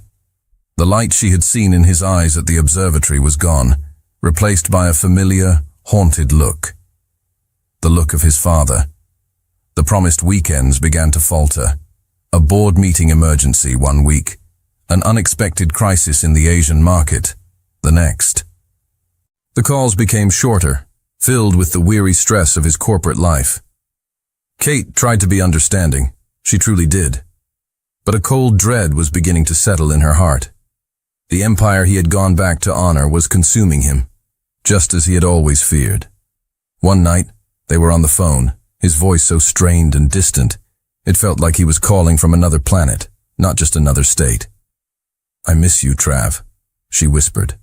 The light she had seen in his eyes at the observatory was gone, replaced by a familiar, haunted look. The look of his father. The promised weekends began to falter. A board meeting emergency one week, an unexpected crisis in the Asian market the next. The calls became shorter, filled with the weary stress of his corporate life. Kate tried to be understanding. She truly did. But a cold dread was beginning to settle in her heart. The empire he had gone back to honor was consuming him, just as he had always feared. One night, they were on the phone, his voice so strained and distant, it felt like he was calling from another planet, not just another state. "I miss you, Trav," she whispered,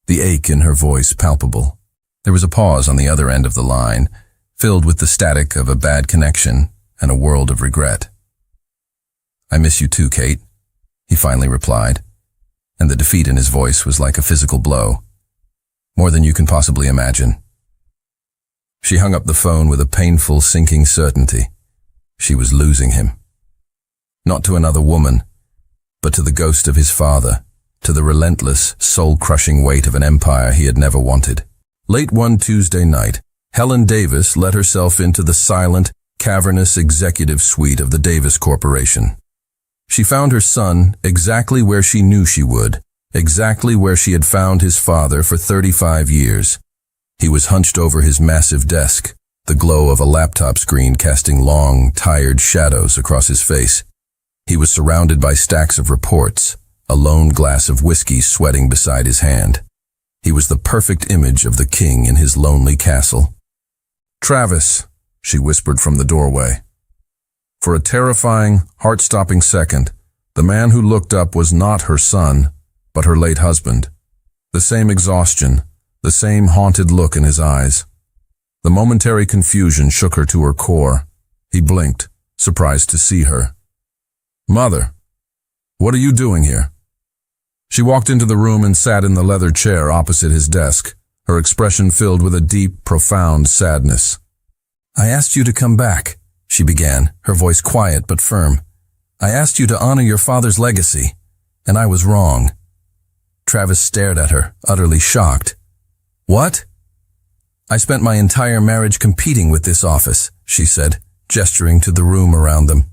the ache in her voice palpable. There was a pause on the other end of the line, filled with the static of a bad connection and a world of regret. "I miss you too, Kate," he finally replied, and the defeat in his voice was like a physical blow. "More than you can possibly imagine." She hung up the phone with a painful, sinking certainty. She was losing him. Not to another woman, but to the ghost of his father, to the relentless, soul-crushing weight of an empire he had never wanted. Late one Tuesday night, Helen Davis let herself into the silent, cavernous executive suite of the Davis Corporation. She found her son exactly where she knew she would, exactly where she had found his father for 35 years. He was hunched over his massive desk, the glow of a laptop screen casting long, tired shadows across his face. He was surrounded by stacks of reports, a lone glass of whiskey sweating beside his hand. He was the perfect image of the king in his lonely castle. "Travis," she whispered from the doorway. For a terrifying, heart-stopping second, the man who looked up was not her son, but her late husband. The same exhaustion, the same haunted look in his eyes. The momentary confusion shook her to her core. He blinked, surprised to see her. "Mother, what are you doing here?" She walked into the room and sat in the leather chair opposite his desk, her expression filled with a deep, profound sadness. "I asked you to come back," she began, her voice quiet but firm. "I asked you to honor your father's legacy, and I was wrong." Travis stared at her, utterly shocked. "What?" "I spent my entire marriage competing with this office," she said, gesturing to the room around them.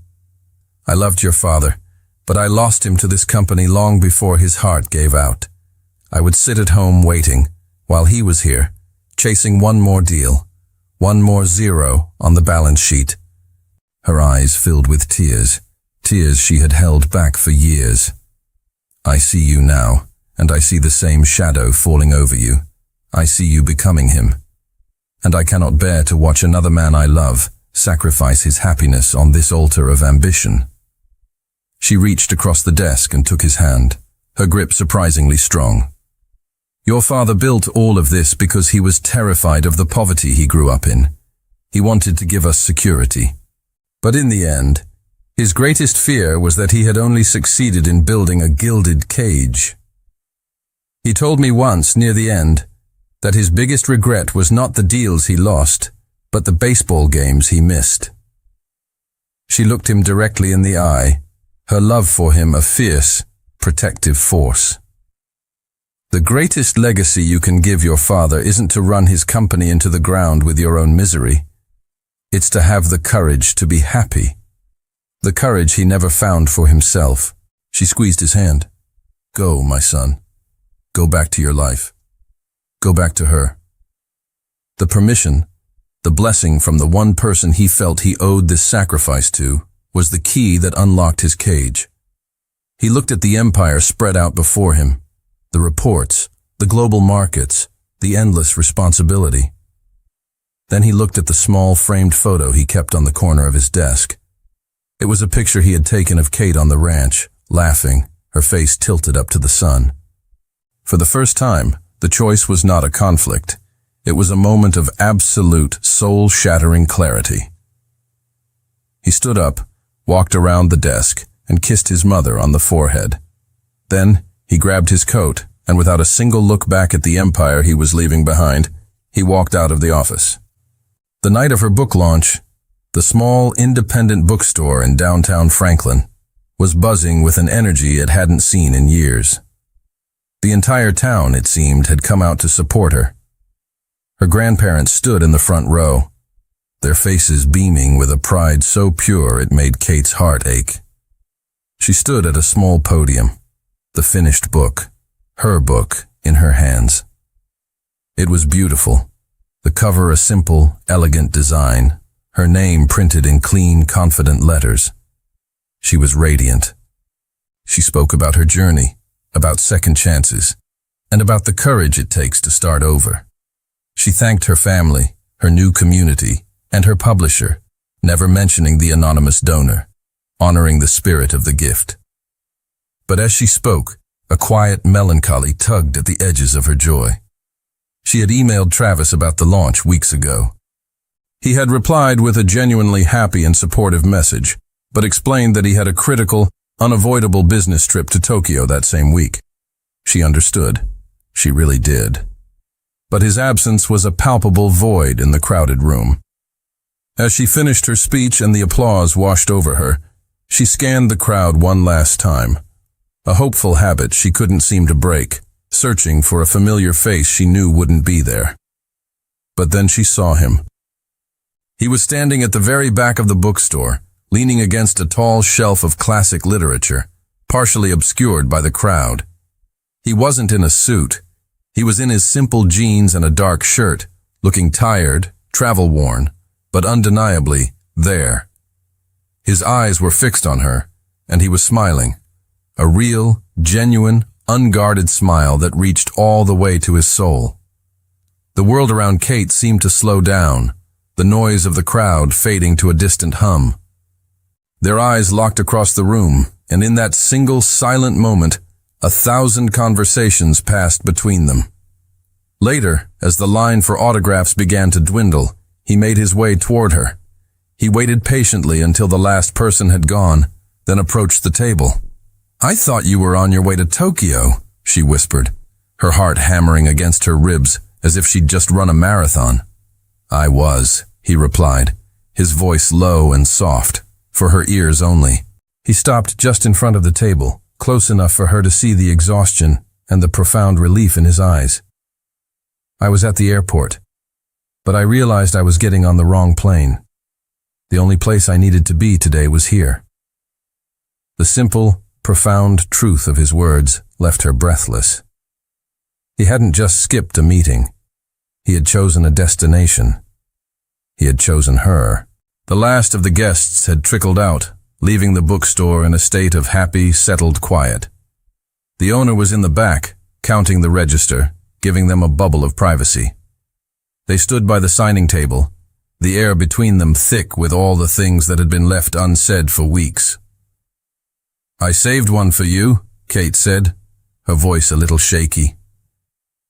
"I loved your father, but I lost him to this company long before his heart gave out. I would sit at home waiting, while he was here, chasing one more deal, one more zero on the balance sheet." Her eyes filled with tears, tears she had held back for years. "I see you now, and I see the same shadow falling over you. I see you becoming him. And I cannot bear to watch another man I love sacrifice his happiness on this altar of ambition." She reached across the desk and took his hand, her grip surprisingly strong. "Your father built all of this because he was terrified of the poverty he grew up in. He wanted to give us security. But in the end, his greatest fear was that he had only succeeded in building a gilded cage. He told me once, near the end, that his biggest regret was not the deals he lost, but the baseball games he missed." She looked him directly in the eye, her love for him a fierce, protective force. "The greatest legacy you can give your father isn't to run his company into the ground with your own misery. It's to have the courage to be happy. The courage he never found for himself." She squeezed his hand. "Go, my son. Go back to your life. Go back to her." The permission, the blessing from the one person he felt he owed this sacrifice to, was the key that unlocked his cage. He looked at the empire spread out before him, the reports, the global markets, the endless responsibility. Then he looked at the small framed photo he kept on the corner of his desk. It was a picture he had taken of Kate on the ranch, laughing, her face tilted up to the sun. For the first time, the choice was not a conflict. It was a moment of absolute, soul-shattering clarity. He stood up, walked around the desk, and kissed his mother on the forehead. Then, he grabbed his coat, and without a single look back at the empire he was leaving behind, he walked out of the office. The night of her book launch, the small, independent bookstore in downtown Franklin was buzzing with an energy it hadn't seen in years. The entire town, it seemed, had come out to support her. Her grandparents stood in the front row. their faces beaming with a pride so pure it made Kate's heart ache. She stood at a small podium, the finished book, her book, in her hands. It was beautiful, the cover a simple, elegant design, her name printed in clean, confident letters. She was radiant. She spoke about her journey, about second chances, and about the courage it takes to start over. She thanked her family, her new community, and her publisher, never mentioning the anonymous donor, honoring the spirit of the gift. But as she spoke, a quiet melancholy tugged at the edges of her joy. She had emailed Travis about the launch weeks ago. He had replied with a genuinely happy and supportive message, but explained that he had a critical, unavoidable business trip to Tokyo that same week. She understood. She really did. But his absence was a palpable void in the crowded room. As she finished her speech and the applause washed over her, she scanned the crowd one last time, a hopeful habit she couldn't seem to break, searching for a familiar face she knew wouldn't be there. But then she saw him. He was standing at the very back of the bookstore, leaning against a tall shelf of classic literature, partially obscured by the crowd. He wasn't in a suit. He was in his simple jeans and a dark shirt, looking tired, travel-worn, but undeniably there. His eyes were fixed on her, and he was smiling, a real, genuine, unguarded smile that reached all the way to his soul. The world around Kate seemed to slow down, the noise of the crowd fading to a distant hum. Their eyes locked across the room, and in that single silent moment, 1,000 conversations passed between them. Later, as the line for autographs began to dwindle, he made his way toward her. He waited patiently until the last person had gone, then approached the table. "I thought you were on your way to Tokyo," she whispered, her heart hammering against her ribs as if she'd just run a marathon. "I was," he replied, his voice low and soft, for her ears only. He stopped just in front of the table, close enough for her to see the exhaustion and the profound relief in his eyes. "I was at the airport, but I realized I was getting on the wrong plane. The only place I needed to be today was here." The simple, profound truth of his words left her breathless. He hadn't just skipped a meeting. He had chosen a destination. He had chosen her. The last of the guests had trickled out, leaving the bookstore in a state of happy, settled quiet. The owner was in the back, counting the register, giving them a bubble of privacy. They stood by the signing table, the air between them thick with all the things that had been left unsaid for weeks. "I saved one for you," Kate said, her voice a little shaky.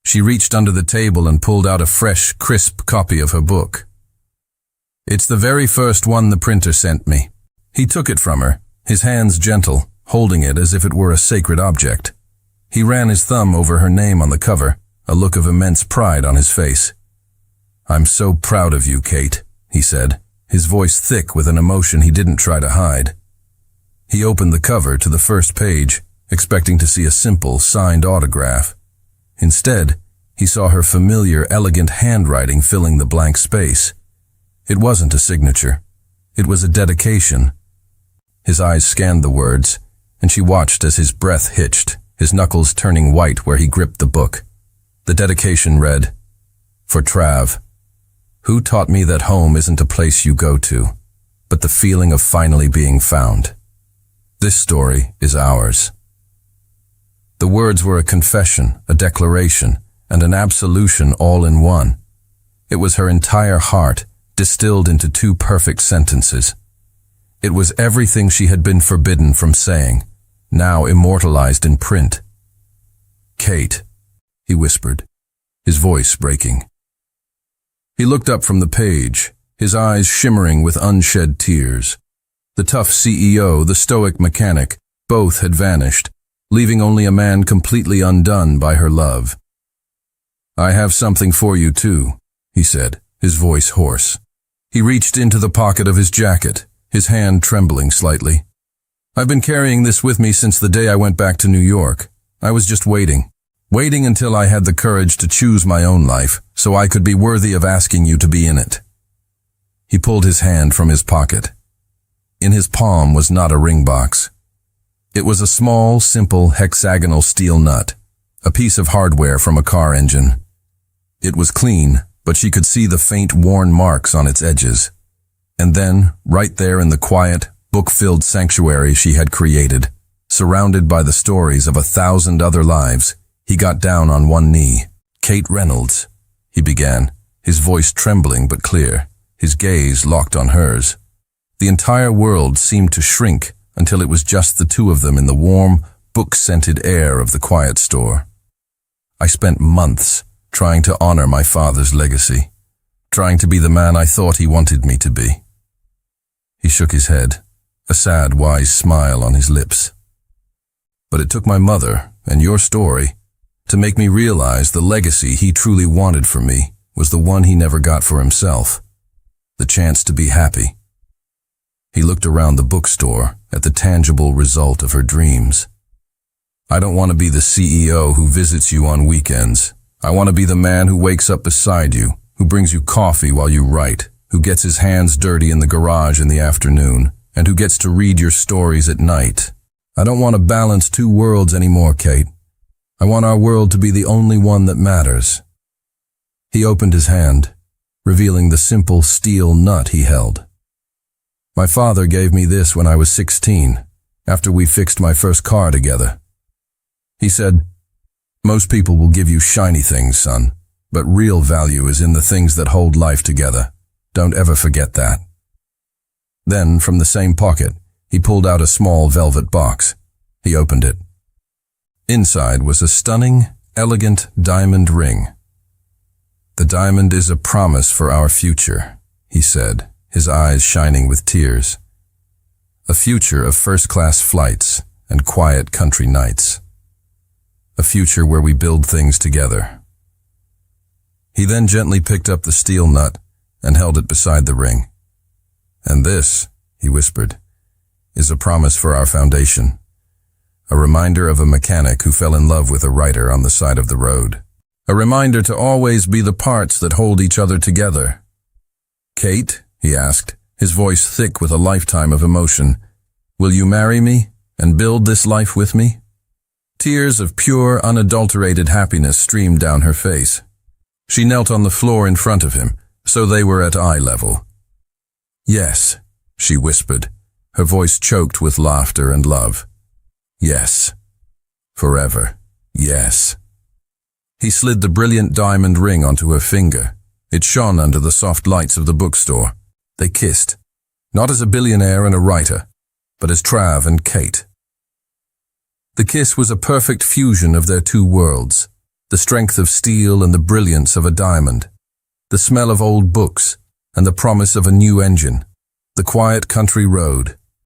She reached under the table and pulled out a fresh, crisp copy of her book. "It's the very first one the printer sent me." He took it from her, his hands gentle, holding it as if it were a sacred object. He ran his thumb over her name on the cover, a look of immense pride on his face. "I'm so proud of you, Kate," he said, his voice thick with an emotion he didn't try to hide. He opened the cover to the first page, expecting to see a simple, signed autograph. Instead, he saw her familiar, elegant handwriting filling the blank space. It wasn't a signature. It was a dedication. His eyes scanned the words, and she watched as his breath hitched, his knuckles turning white where he gripped the book. The dedication read, "For Trav, who taught me that home isn't a place you go to, but the feeling of finally being found. This story is ours." The words were a confession, a declaration, and an absolution all in one. It was her entire heart, distilled into 2 perfect sentences. It was everything she had been forbidden from saying, now immortalized in print. "Kate," he whispered, his voice breaking. He looked up from the page, his eyes shimmering with unshed tears. The tough CEO, the stoic mechanic, both had vanished, leaving only a man completely undone by her love. "I have something for you too," he said, his voice hoarse. He reached into the pocket of his jacket, his hand trembling slightly. "I've been carrying this with me since the day I went back to New York. I was just waiting until I had the courage to choose my own life, so I could be worthy of asking you to be in it." He pulled his hand from his pocket. In his palm was not a ring box. It was a small, simple, hexagonal steel nut, a piece of hardware from a car engine. It was clean, but she could see the faint, worn marks on its edges. And then, right there in the quiet, book-filled sanctuary she had created, surrounded by the stories of 1,000 other lives, he got down on one knee. "Kate Reynolds," he began, his voice trembling but clear, his gaze locked on hers. The entire world seemed to shrink until it was just the two of them in the warm, book-scented air of the quiet store. I spent months trying to honor my father's legacy, trying to be the man I thought he wanted me to be. He shook his head, a sad, wise smile on his lips. But it took my mother and your story to make me realize the legacy he truly wanted for me was the one he never got for himself, the chance to be happy. He looked around the bookstore at the tangible result of her dreams. "I don't want to be the CEO who visits you on weekends. I want to be the man who wakes up beside you, who brings you coffee while you write, who gets his hands dirty in the garage in the afternoon, and who gets to read your stories at night. I don't want to balance two worlds anymore, Kate. I want our world to be the only one that matters." He opened his hand, revealing the simple steel nut he held. "My father gave me this when I was 16, after we fixed my first car together. He said, 'Most people will give you shiny things, son, but real value is in the things that hold life together. Don't ever forget that.'" Then, from the same pocket, he pulled out a small velvet box. He opened it. Inside was a stunning, elegant diamond ring. "The diamond is a promise for our future," he said, his eyes shining with tears. "A future of first-class flights and quiet country nights. A future where we build things together." He then gently picked up the steel nut and held it beside the ring. "And this," he whispered, "is a promise for our foundation. A reminder of a mechanic who fell in love with a writer on the side of the road. A reminder to always be the parts that hold each other together." "Kate," he asked, his voice thick with a lifetime of emotion, "will you marry me and build this life with me?" Tears of pure, unadulterated happiness streamed down her face. She knelt on the floor in front of him, so they were at eye level. "Yes," she whispered, her voice choked with laughter and love. "Yes. Forever. Yes." He slid the brilliant diamond ring onto her finger. It shone under the soft lights of the bookstore. They kissed, not as a billionaire and a writer, but as Trav and Kate. The kiss was a perfect fusion of their two worlds, the strength of steel and the brilliance of a diamond, the smell of old books and the promise of a new engine, the quiet country road